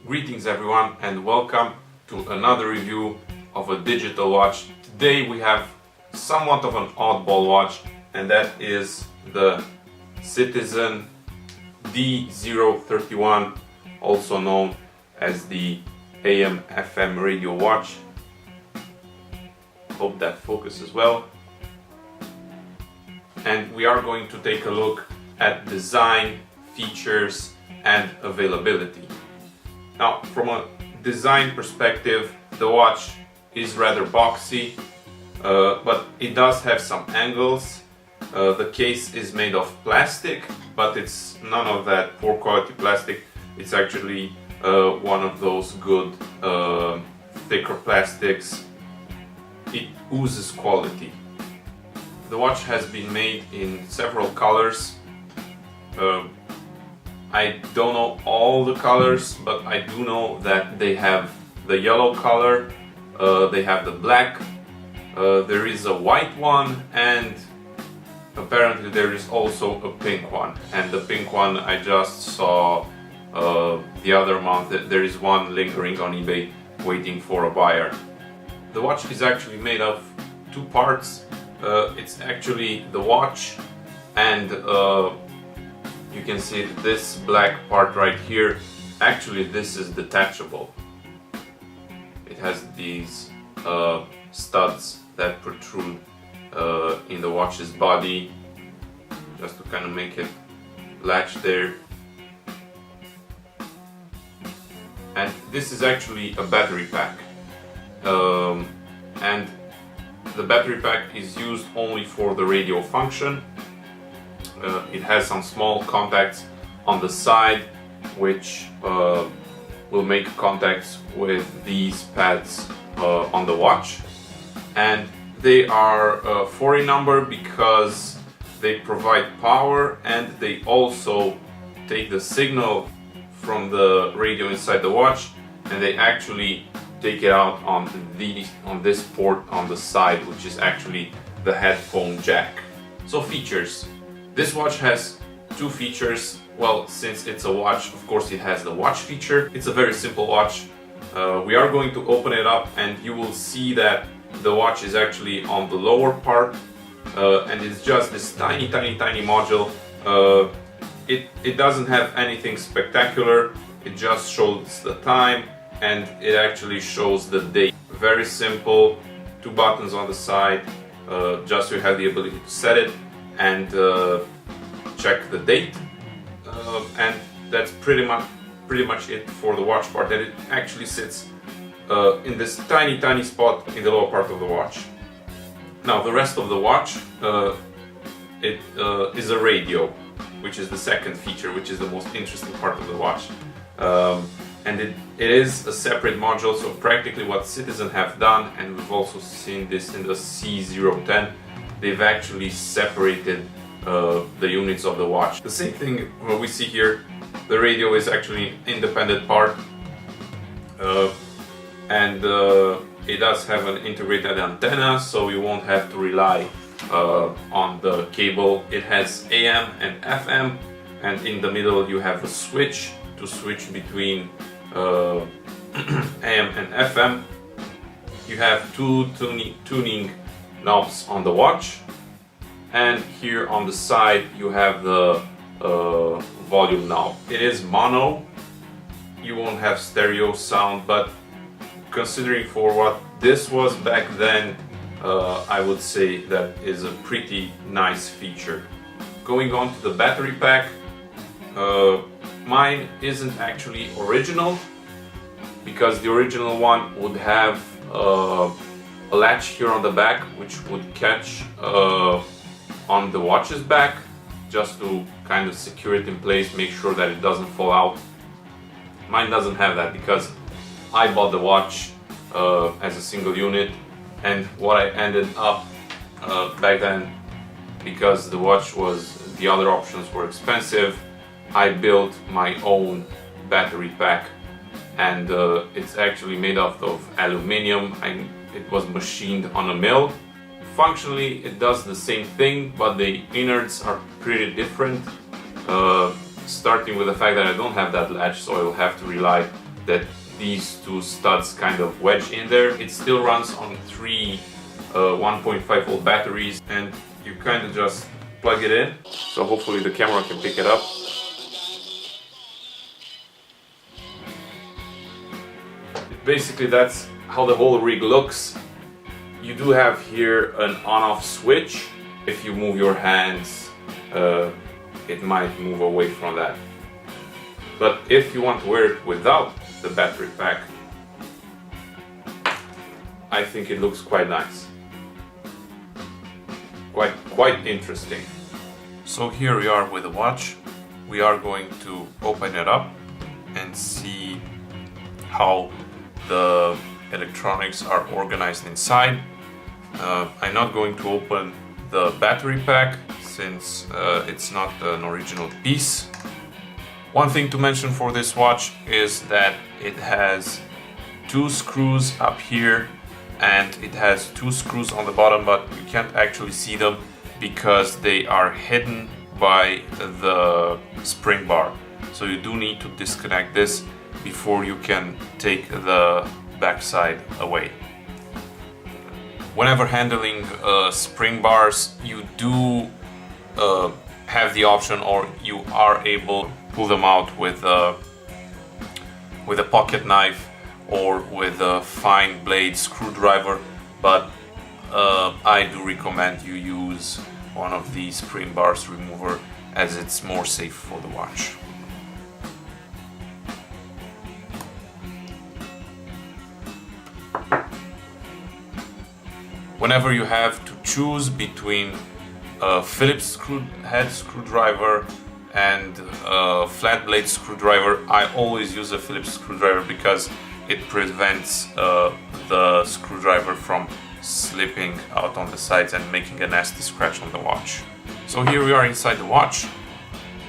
Greetings everyone and welcome to another review of a digital watch. Today we have somewhat of an oddball watch, and that is the Citizen D031, also known as the AM/FM radio watch. Hope that focuses well. And we are going to take a look at design, features and availability. Now, from a design perspective, the watch is rather boxy, but it does have some angles. The case is made of plastic, but it's none of that poor quality plastic. It's actually one of those good thicker plastics. It oozes quality. The watch has been made in several colors. I don't know all the colors, but I do know that they have the yellow color, they have the black, there is a white one, and apparently there is also a pink one. And the pink one I just saw the other month. There is one lingering on eBay waiting for a buyer. The watch is actually made of two parts. It's actually the watch, and you can see this black part right here. Actually, this is detachable. It has these studs that protrude in the watch's body, just to kind of make it latch there. And this is actually a battery pack, and the battery pack is used only for the radio function. It has some small contacts on the side, which will make contacts with these pads on the watch, and they are 4 in number because they provide power, and they also take the signal from the radio inside the watch, and they actually take it out on this port on the side, which is actually the headphone jack. So features. This watch has two features. Well, since it's a watch, of course it has the watch feature. It's a very simple watch. We are going to open it up, and you will see that the watch is actually on the lower part, and it's just this tiny module. It doesn't have anything spectacular. It just shows the time, and it actually shows the date. Very simple. Two buttons on the side, just so you have the ability to set it and check the date, and that's pretty much it for the watch part. And it actually sits in this tiny spot in the lower part of the watch. Now the rest of the watch, it is a radio, which is the second feature, which is the most interesting part of the watch. And it is a separate module, so practically what Citizen have done, and we've also seen this in the C010, they've actually separated the units of the watch. The same thing we see here. The radio is actually an independent part, and it does have an integrated antenna, so you won't have to rely on the cable. It has AM and FM, and in the middle you have a switch to switch between AM and FM. You have two tuning knobs on the watch, and here on the side you have the volume knob. It is mono. You won't have stereo sound, but considering for what this was back then, I would say that is a pretty nice feature. Going on to the battery pack, mine isn't actually original, because the original one would have a latch here on the back, which would catch on the watch's back, just to kind of secure it in place, make sure that it doesn't fall out. Mine doesn't have that because I bought the watch as a single unit, and what I ended up back then, because the other options were expensive, I built my own battery pack, and it's actually made out of aluminium. It was machined on a mill. Functionally it does the same thing, but the innards are pretty different, starting with the fact that I don't have that latch, so I will have to rely that these two studs kind of wedge in there. It still runs on three 1.5 volt batteries, and you kind of just plug it in. So hopefully the camera can pick it up. Basically that's how the whole rig looks. You do have here an on-off switch. If you move your hands, it might move away from that. But if you want to wear it without the battery pack, I think it looks quite nice. Quite interesting. So here we are with the watch. We are going to open it up and see how the electronics are organized inside. I'm not going to open the battery pack since it's not an original piece. One thing to mention for this watch is that it has two screws up here and it has two screws on the bottom, but you can't actually see them because they are hidden by the spring bar. So you do need to disconnect this before you can take the backside away. Whenever handling spring bars, you do have the option, or you are able to pull them out with a pocket knife or with a fine blade screwdriver, but I do recommend you use one of these spring bars remover as it's more safe for the watch. Whenever you have to choose between a Phillips head screwdriver and a flat blade screwdriver, I always use a Phillips screwdriver because it prevents the screwdriver from slipping out on the sides and making a nasty scratch on the watch. So here we are inside the watch.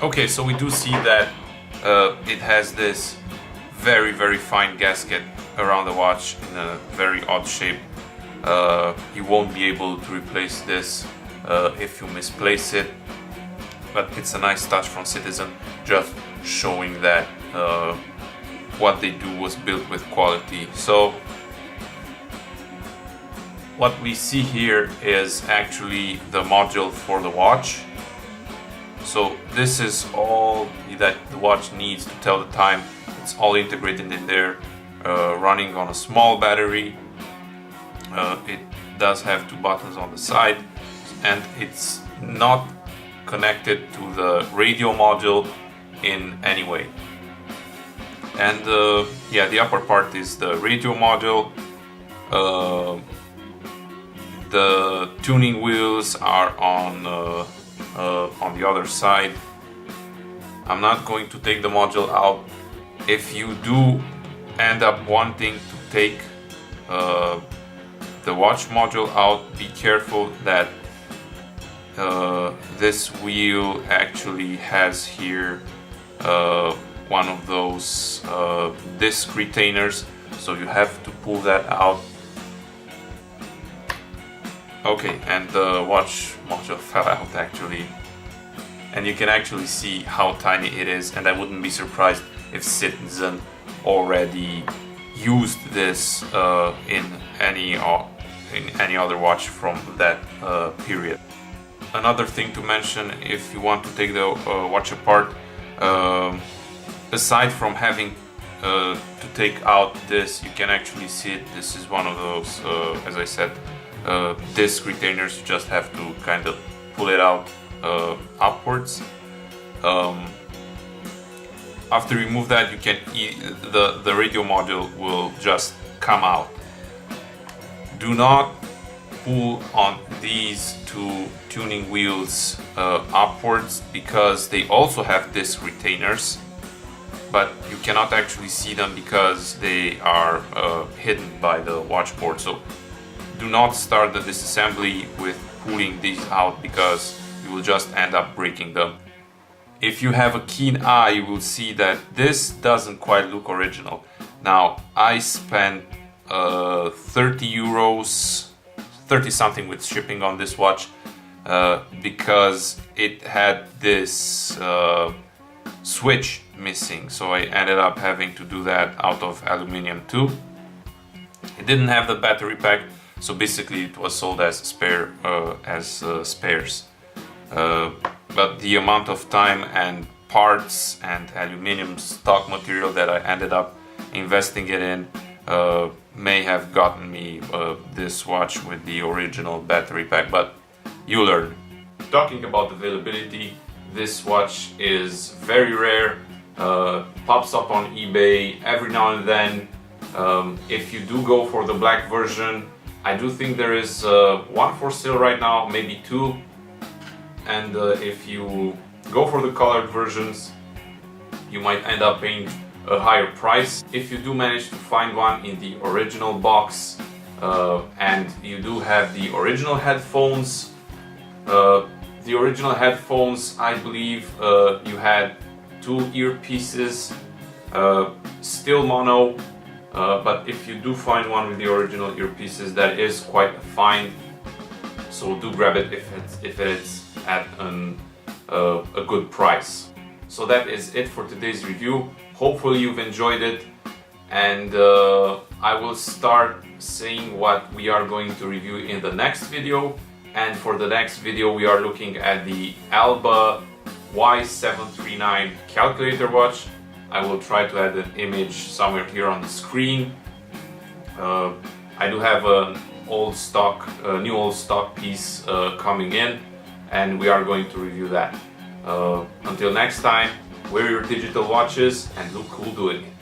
Okay, so we do see that it has this very fine gasket around the watch in a very odd shape. You won't be able to replace this if you misplace it, but it's a nice touch from Citizen, just showing that what they do was built with quality. So what we see here is actually the module for the watch. So this is all that the watch needs to tell the time. It's all integrated in there, running on a small battery. It does have two buttons on the side, and it's not connected to the radio module in any way. And yeah, the upper part is the radio module. The tuning wheels are on the other side. I'm not going to take the module out. If you do end up wanting to take the watch module out, be careful that this wheel actually has here one of those disc retainers, so you have to pull that out. Okay, and the watch module fell out actually, and you can actually see how tiny it is, and I wouldn't be surprised if Citizen already used this in any other watch from that period. Another thing to mention, if you want to take the watch apart, aside from having to take out this, you can actually see it. This is one of those, as I said, disc retainers. You just have to kind of pull it out upwards. After you remove that, you can the radio module will just come out. Do not pull on these two tuning wheels upwards, because they also have disc retainers, but you cannot actually see them because they are hidden by the watch board. So do not start the disassembly with pulling these out, because you will just end up breaking them. If you have a keen eye, you will see that this doesn't quite look original. Now, I spent 30 euros, 30 something with shipping on this watch, because it had this switch missing, so I ended up having to do that out of aluminum too. It didn't have the battery pack, so basically it was sold as spares. But the amount of time and parts and aluminum stock material that I ended up investing it in may have gotten me this watch with the original battery pack, but you learn. Talking about availability, this watch is very rare, pops up on eBay every now and then. If you do go for the black version, I do think there is one for sale right now, maybe two. And if you go for the colored versions, you might end up paying a higher price. If you do manage to find one in the original box and you do have the original headphones, I believe you had two earpieces, still mono, but if you do find one with the original earpieces, that is quite a find, so do grab it if it's at a good price. So that is it for today's review. Hopefully you've enjoyed it, and I will start saying what we are going to review in the next video. And for the next video we are looking at the Alba Y739 calculator watch. I will try to add an image somewhere here on the screen. I do have an new old stock piece coming in, and we are going to review that. Until next time, wear your digital watches and look cool doing it.